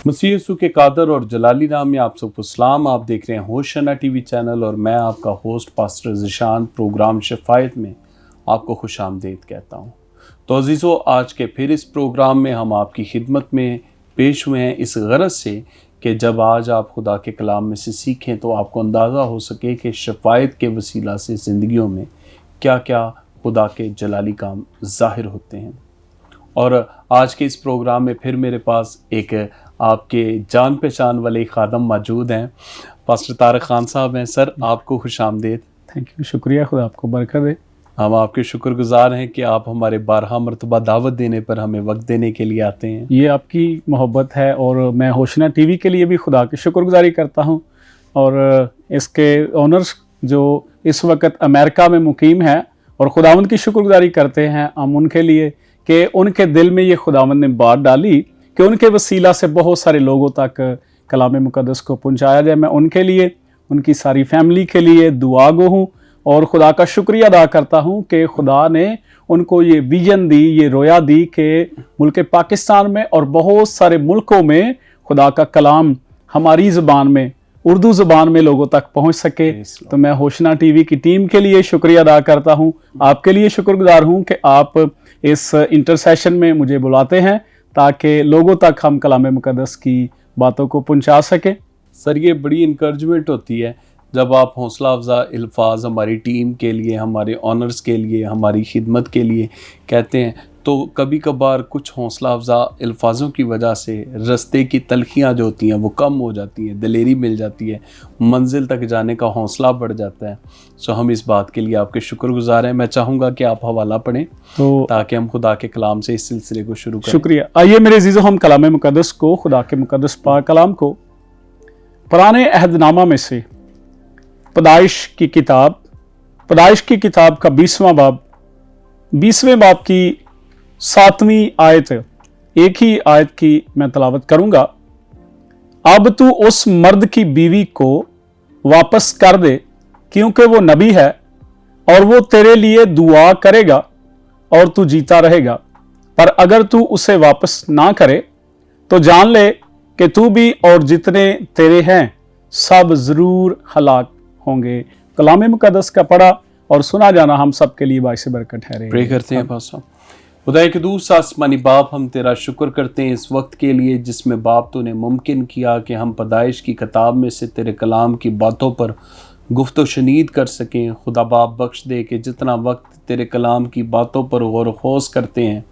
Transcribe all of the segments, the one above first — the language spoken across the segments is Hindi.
मसीह यीशु के कादर और जलाली नाम में आप सबको सलाम। आप देख रहे हैं होशना टीवी चैनल और मैं आपका host pastor Zeeshan programme Shafayat में आपको खुशामदीद कहता हूं। तो अजीज़ों, आज के फिर इस प्रोग्राम में हम आपकी खिदमत में पेश हुए हैं इस गरज से कि जब आज आप खुदा के कलाम में से सीखें तो आपको अंदाज़ा हो सके कि शफायत के वसीला से ज़िंदगियों में क्या क्या खुदा के जलाली काम ज़ाहिर होते हैं। और आज के इस प्रोग्राम में फिर मेरे पास एक आपके जान पहचान वाले खादम मौजूद हैं। पास्टर तारक खान साहब हैं। सर, आपको खुशामदीद। थैंक यू, शुक्रिया, खुदा आपको बरकत दे। हम आपके शुक्रगुजार हैं कि आप हमारे 12 मरतबा दावत देने पर हमें वक्त देने के लिए आते हैं। ये आपकी मोहब्बत है और मैं होशना टीवी के लिए भी खुदा की शुक्रगुजारी करता हूँ। और इसके ओनर्स जो इस वक्त अमेरिका में मुकीम है और खुदावंद की शुक्रगुजारी करते हैं हम उनके लिए कि उनके दिल में ये खुदावंद ने बात डाली कि उनके वसीला से बहुत सारे लोगों तक कलाम मुकद्दस को पहुँचाया जाए। मैं उनके लिए, उनकी सारी फैमिली के लिए दुआ गो हूँ और खुदा का शुक्रिया अदा करता हूँ कि खुदा ने उनको ये विजन दी, ये रोया दी कि मुल्क पाकिस्तान में और बहुत सारे मुल्कों में खुदा का कलाम हमारी ज़बान में, उर्दू ज़बान में लोगों तक पहुँच सके। तो मैं होशना टीवी की टीम के लिए शुक्रिया अदा करता हूँ, आपके लिए शुक्रगुजार हूँ कि आप इस इंटरसेशन में मुझे बुलाते हैं ताकि लोगों तक हम कलाम मुकद्दस की बातों को पहुँचा सकें। सर, ये बड़ी इनकरेजमेंट होती है जब आप हौसला अफजा अल्फाज हमारी टीम के लिए, हमारे ऑनर्स के लिए, हमारी खिदमत के लिए कहते हैं। तो कभी कभार कुछ हौसला अफजा अल्फाजों की वजह से रास्ते की तलखियाँ जो होती हैं वो कम हो जाती हैं, दिलेरी मिल जाती है, मंजिल तक जाने का हौसला बढ़ जाता है। सो हम इस बात के लिए आपके शुक्रगुजार हैं। मैं चाहूँगा कि आप हवाला पढ़ें तो ताकि हम खुदा के कलाम से इस सिलसिले को शुरू करें। शुक्रिया। आइए मेरे अज़ीज़ों, हम कलाम मुकद्दस को, खुदा के मुकद्दस पाक कलाम को पुराने अहदनामा में से पैदाइश की किताब का 20वां बाब, 20वें बाब की 7वीं आयत, एक ही आयत की मैं तलावत करूंगा। अब तू उस मर्द की बीवी को वापस कर दे क्योंकि वो नबी है और वो तेरे लिए दुआ करेगा और तू जीता रहेगा। पर अगर तू उसे वापस ना करे तो जान ले कि तू भी और जितने तेरे हैं सब जरूर हलाक होंगे। कलाम मुकद्दस का पढ़ा और सुना जाना हम सब के लिए बाइस बरकत ठहरे। प्रे करते हैं। पासा खुदा के दूसरा आसमानी बाप, हम तेरा शुक्र करते हैं इस वक्त के लिए जिसमें बाप तूने मुमकिन किया कि हम पैदाइश की किताब में से तेरे कलाम की बातों पर गुफ्तो शनीद कर सकें। खुदा बाप बख्श दे कि जितना वक्त तेरे कलाम की बातों पर गौर खोज करते हैं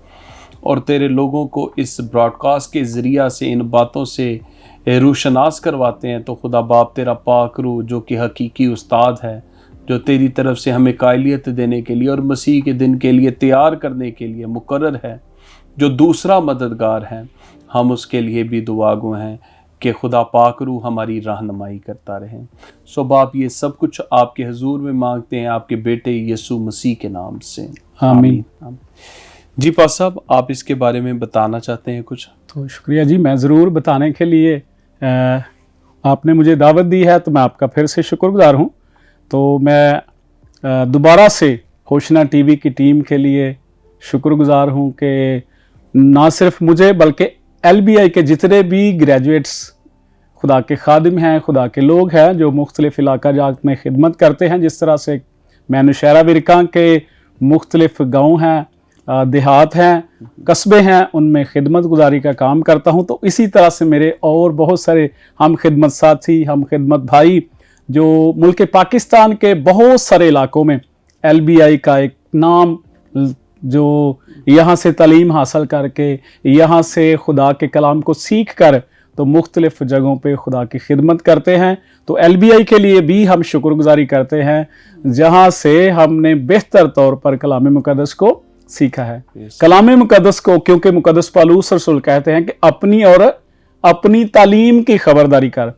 और तेरे लोगों को इस ब्रॉडकास्ट के ज़रिया से इन बातों से रूशनास करवाते हैं, तो खुदा बाप तेरा पाक रूह जो कि हकीकी उस्ताद है, जो तेरी तरफ से हमें कायलियत देने के लिए और मसीह के दिन के लिए तैयार करने के लिए मुकर्रर है, जो दूसरा मददगार है, हम उसके लिए भी दुआ गो हैं कि खुदा पाक रूह हमारी रहनुमाई करता रहे। सो बाप, ये सब कुछ आपके हुजूर में मांगते हैं आपके बेटे यीशु मसीह के नाम से, आमीन। जी पास साहब, आप इसके बारे में बताना चाहते हैं कुछ? तो शुक्रिया जी, मैं ज़रूर बताने के लिए आपने मुझे दावत दी है तो मैं आपका फिर से शुक्रगुजार हूँ। तो मैं दोबारा से होशना टीवी की टीम के लिए शुक्रगुजार हूँ कि ना सिर्फ मुझे बल्कि LBI के जितने भी ग्रेजुएट्स खुदा के खादिम हैं, खुदा के लोग हैं जो मुख्तलिफ़ इलाका जात में खिदमत करते हैं। जिस तरह से मैं नौशहरा विरका के मुख्तलिफ़ गाँव हैं, देहात हैं, कस्बे हैं, उनमें खिदमत गुजारी का काम करता हूं। तो इसी तरह से मेरे और बहुत सारे हम खिदमत साथी, हम खिदमत भाई जो मुल्क पाकिस्तान के बहुत सारे इलाकों में LBI का एक नाम, जो यहाँ से तालीम हासिल करके, यहाँ से खुदा के कलाम को सीख कर तो मुख्तलिफ़ जगहों पे खुदा की खिदमत करते हैं। तो LBI के लिए भी हम शुक्रगुजारी करते हैं जहाँ से हमने बेहतर तौर पर कलाम मुकद्दस को सीखा है। कलाम मुकद्दस को, क्योंकि मुकद्दस पौलुस रसूल कहते हैं कि अपनी और अपनी तालीम की खबरदारी कर।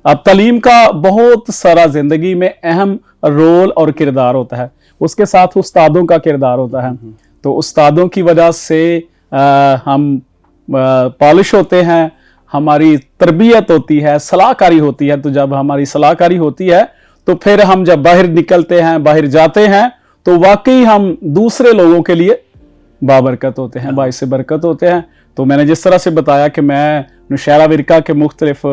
अब तालीम का बहुत सारा जिंदगी में अहम रोल और किरदार होता है, उसके साथ उस्तादों का किरदार होता है। तो उस्तादों की वजह से हम पॉलिश होते हैं, हमारी तरबियत होती है, सलाहकारी होती है। तो जब हमारी सलाहकारी होती है तो फिर हम जब बाहर निकलते हैं, बाहर जाते हैं तो वाकई हम दूसरे लोगों के लिए बाबरकत होते हैं, बाइस बरकत होते हैं। तो मैंने जिस तरह से बताया कि मैं नौशहरा विरका के मुख्तलिफ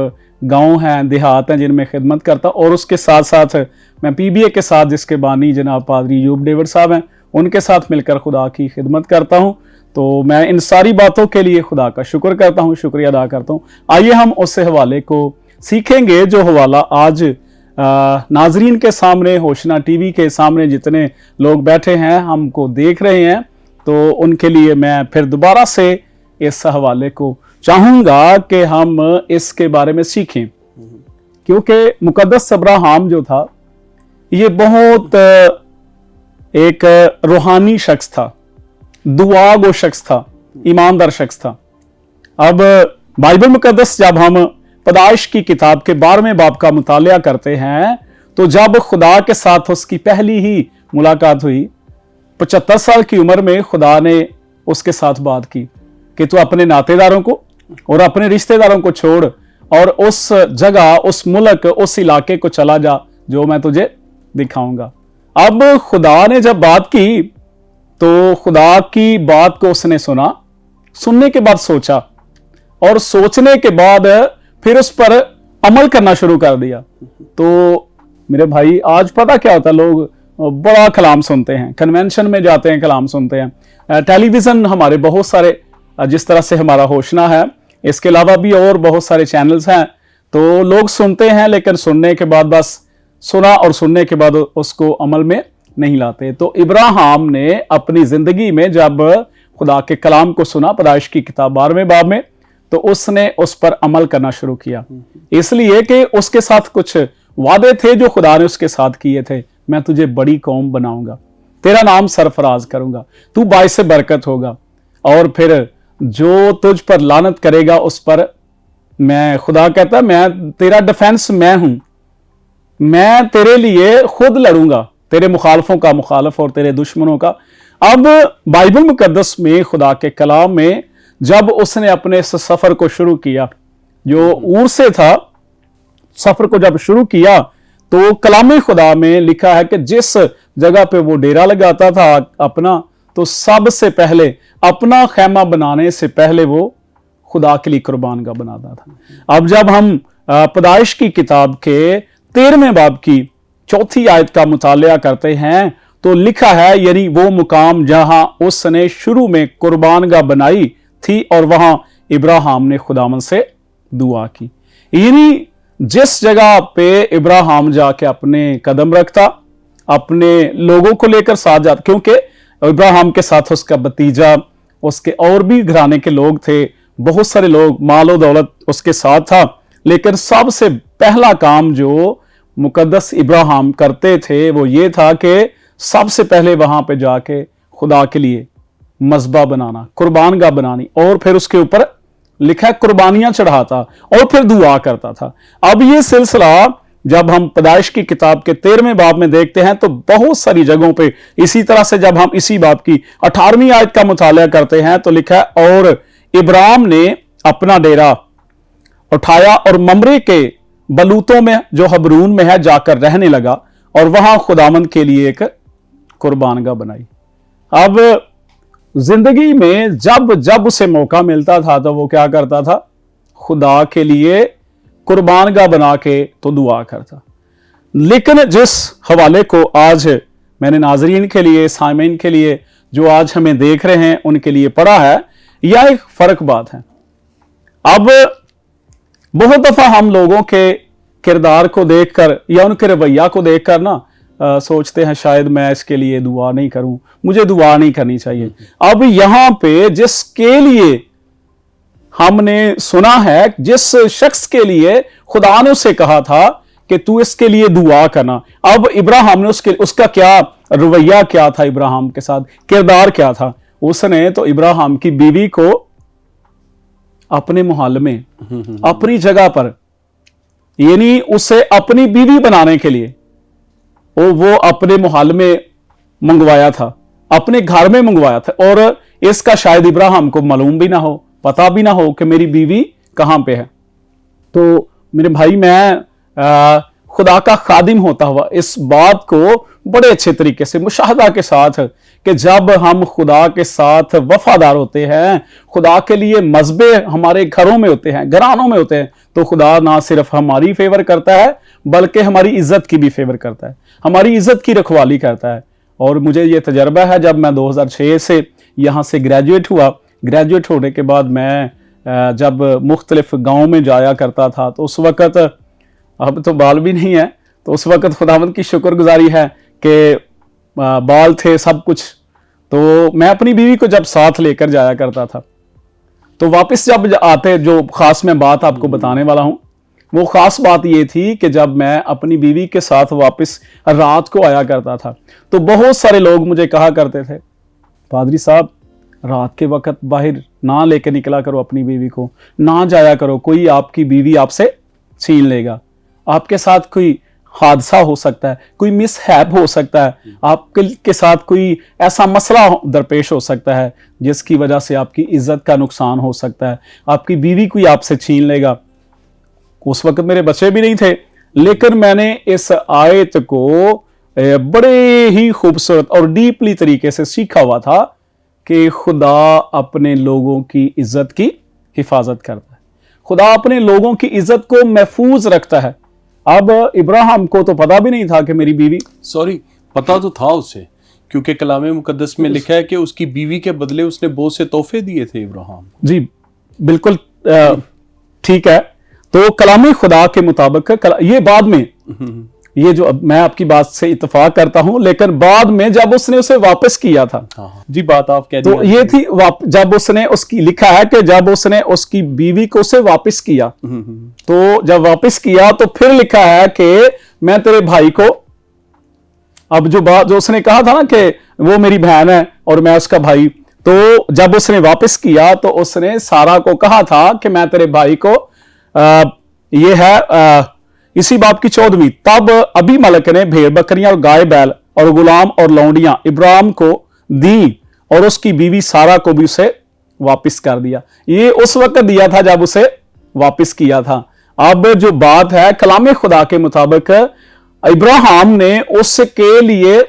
गाँव हैं, देहात हैं जिनमें खिदमत करता, और उसके साथ साथ मैं PBA के साथ, जिसके बानी जनाब पादरी यूब डेविड साहब हैं, उनके साथ मिलकर खुदा की खिदमत करता हूँ। तो मैं इन सारी बातों के लिए खुदा का शुक्र करता हूँ, शुक्रिया अदा करता हूँ। आइए हम उस हवाले को सीखेंगे जो हवाला आज नाजरीन के सामने, होशना टीवी के सामने जितने लोग बैठे हैं, हमको देख रहे हैं, तो उनके लिए मैं फिर दोबारा से इस हवाले को चाहूँगा कि हम इसके बारे में सीखें, क्योंकि मुकद्दस अब्राहम जो था ये बहुत एक रूहानी शख्स था, दुआ गो शख्स था, ईमानदार शख्स था। अब बाइबल मुकद्दस जब हम पैदाइश की किताब के 12वें बाब का मुतालिया करते हैं, तो जब खुदा के साथ उसकी पहली ही मुलाकात हुई, 75 साल की उम्र में खुदा ने उसके साथ बात की कि तू अपने नातेदारों को और अपने रिश्तेदारों को छोड़ और उस जगह, उस मुल्क, उस इलाके को चला जा जो मैं तुझे दिखाऊंगा। अब खुदा ने जब बात की तो खुदा की बात को उसने सुना, सुनने के बाद सोचा, और सोचने के बाद फिर उस पर अमल करना शुरू कर दिया। तो मेरे भाई, आज पता क्या होता है, लोग बड़ा कलाम सुनते हैं, कन्वेंशन में जाते हैं, कलाम सुनते हैं, टेलीविजन हमारे बहुत सारे, जिस तरह से हमारा होशना है, इसके अलावा भी और बहुत सारे चैनल्स हैं, तो लोग सुनते हैं, लेकिन सुनने के बाद बस सुना और सुनने के बाद उसको अमल में नहीं लाते। तो इब्राहिम ने अपनी जिंदगी में जब खुदा के कलाम को सुना, पैदाइश की किताब 12वें बाब में, तो उसने उस पर अमल करना शुरू किया, इसलिए कि उसके साथ कुछ वादे थे जो खुदा ने उसके साथ किए थे। मैं तुझे बड़ी कौम बनाऊंगा, तेरा नाम सरफराज करूंगा, तू बाइस बरकत होगा, और फिर जो तुझ पर लानत करेगा उस पर मैं, खुदा कहता, मैं तेरा डिफेंस मैं हूं, मैं तेरे लिए खुद लड़ूंगा, तेरे मुखालफों का मुखालफ और तेरे दुश्मनों का। अब बाइबल मुकद्दस में खुदा के कलाम में जब उसने अपने इस सफर को शुरू किया, जो ऊर से था, सफर को जब शुरू किया, तो कलाम खुदा में लिखा है कि जिस जगह पे वो डेरा लगाता था अपना, तो सबसे पहले अपना खैमा बनाने से पहले वो खुदा के लिए कुर्बान का बनाता था। अब जब हम पैदाइश की किताब के 13वें बाब की 4थी आयत का मुतालिया करते हैं, तो लिखा है, यानी वो मुकाम जहां उसने शुरू में कुर्बान गाह बनाई थी और वहां इब्राहिम ने खुदावन से दुआ की। यानी जिस जगह पे इब्राहिम जाके अपने कदम रखता, अपने लोगों को लेकर साथ जाता, क्योंकि इब्राहिम के साथ उसका भतीजा, उसके और भी घराने के लोग थे, बहुत सारे लोग, मालो दौलत उसके साथ था, लेकिन सबसे पहला काम जो मुकद्दस इब्राहिम करते थे वो ये था कि सबसे पहले वहां पे जाके खुदा के लिए मज़बा बनाना, कुर्बान गाह बनानी, और फिर उसके ऊपर लिखा है कुर्बानियां चढ़ाता और फिर दुआ करता था। अब ये सिलसिला जब हम पैदाइश की किताब के 13वें बाब में देखते हैं, तो बहुत सारी जगहों पे इसी तरह से जब हम इसी बाब की 18वीं आयत का मुतालिया करते हैं, तो लिखा है, और इब्राहिम ने अपना डेरा उठाया और ममरे के बलूतों में जो हबरून में है जाकर रहने लगा, और वहां खुदामंद के लिए एक कुर्बान गाह बनाई। अब जिंदगी में जब जब उसे मौका मिलता था तो वो क्या करता था, खुदा के लिए कुर्बान गाह बना के तो दुआ करता। लेकिन जिस हवाले को आज मैंने नाजरीन के लिए, सामीन के लिए, जो आज हमें देख रहे हैं, उनके लिए पढ़ा है, यह एक फर्क बात है। अब बहुत दफा हम लोगों के किरदार को देखकर या उनके रवैया को देखकर ना सोचते हैं शायद मैं इसके लिए दुआ नहीं करूं, मुझे दुआ नहीं करनी चाहिए। अब यहां पे जिसके लिए हमने सुना है, जिस शख्स के लिए खुदा ने उसे कहा था कि तू इसके लिए दुआ करना, अब इब्राहिम ने उसका क्या रवैया क्या था, इब्राहिम के साथ किरदार क्या था। उसने तो इब्राहिम की बीवी को अपने मोहल्ले में, अपनी जगह पर, यानी उसे अपनी बीवी बनाने के लिए वो अपने मोहल्ले में मंगवाया था, अपने घर में मंगवाया था, और इसका शायद इब्राहिम को मालूम भी ना हो, पता भी ना हो कि मेरी बीवी कहां पे है। तो मेरे भाई, मैं खुदा का खादिम होता हुआ इस बात को बड़े अच्छे तरीके से मुशाहदा के साथ कि जब हम खुदा के साथ वफादार होते हैं, खुदा के लिए मजबे हमारे घरों में होते हैं, घरानों में होते हैं, तो खुदा ना सिर्फ हमारी फेवर करता है बल्कि हमारी इज्जत की भी फेवर करता है, हमारी इज्जत की रखवाली करता है। और मुझे ये तजर्बा है, जब मैं 2006 से यहाँ से ग्रेजुएट हुआ, ग्रेजुएट होने के बाद मैं जब मुख्तलिफ गाँव में जाया करता था, तो उस वक़्त, अब तो बाल भी नहीं है, तो उस वक़्त खुदावंद की शुक्रगुजारी है कि बाल थे, सब कुछ। तो मैं अपनी बीवी को जब साथ लेकर जाया करता था, तो वापस जब आते, जो ख़ास मैं बात आपको बताने वाला हूँ, वो ख़ास बात ये थी कि जब मैं अपनी बीवी के साथ वापस रात को आया करता था, तो बहुत सारे लोग मुझे कहा करते थे, पादरी साहब रात के वक़्त बाहर ना लेकर निकला करो अपनी बीवी को, ना जाया करो, कोई आपकी बीवी आपसे छीन लेगा, आपके साथ कोई हादसा हो सकता है, कोई मिसहैप हो सकता है, आपके साथ कोई ऐसा मसला दरपेश हो सकता है जिसकी वजह से आपकी इज्जत का नुकसान हो सकता है, आपकी बीवी कोई आपसे छीन लेगा। उस वक्त मेरे बच्चे भी नहीं थे, लेकिन मैंने इस आयत को बड़े ही खूबसूरत और डीपली तरीके से सीखा हुआ था कि खुदा अपने लोगों की इज्जत की हिफाजत करता है, खुदा अपने लोगों की इज्जत को महफूज रखता है। अब इब्राहिम को तो पता भी नहीं था कि मेरी बीवी, सॉरी, पता तो था उसे, क्योंकि कलामे मुकद्दस में लिखा है कि उसकी बीवी के बदले उसने बहुत से तोहफे दिए थे इब्राहिम। जी बिल्कुल ठीक है। तो कलामे खुदा के मुताबिक ये बाद में, ये जो मैं आपकी बात से इत्तेफाक करता हूं, लेकिन बाद में जब उसने उसे वापस किया था, जी बात आप कह, तो ये थी जब उसने उसकी, लिखा है कि जब उसने उसकी बीवी को उसे वापस किया, तो जब वापस किया तो फिर लिखा है कि मैं तेरे भाई को, अब जो बात जो उसने कहा था ना कि वो मेरी बहन है और मैं उसका भाई, तो जब उसने वापस किया तो उसने सारा को कहा था कि मैं तेरे भाई को, ये है इसी बाब की 14वीं, तब अबीमलेक ने भेड़ बकरियां और गाय बैल और गुलाम और लौंडियां इब्राहिम को दी और उसकी बीवी सारा को भी उसे वापस कर दिया। ये उस वक्त दिया था जब उसे वापस किया था। अब जो बात है कलामे खुदा के मुताबिक, इब्राहिम ने उसके लिए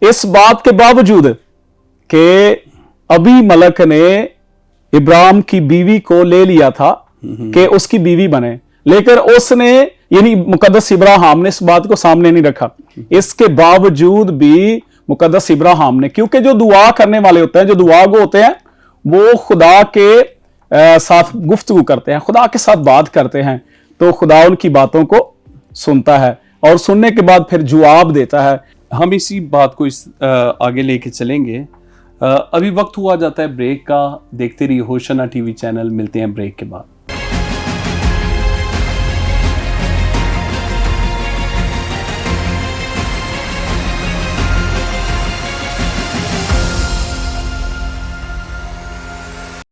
इस बात के बावजूद कि अबीमलेक ने इब्राहिम की बीवी को ले लिया था कि उसकी बीवी बने, लेकिन उसने, यानी मुकद्दस इब्राहिम ने इस बात को सामने नहीं रखा। इसके बावजूद भी मुकद्दस इब्राहिम ने, क्योंकि जो दुआ करने वाले होते हैं, जो दुआगो होते हैं, वो खुदा के साथ गुफ्तगू करते हैं, खुदा के साथ बात करते हैं, तो खुदा उनकी बातों को सुनता है और सुनने के बाद फिर जवाब देता है। हम इसी बात को आगे लेके चलेंगे। अभी वक्त हुआ जाता है ब्रेक का। देखते रहिए होशना टीवी चैनल। मिलते हैं ब्रेक के बाद।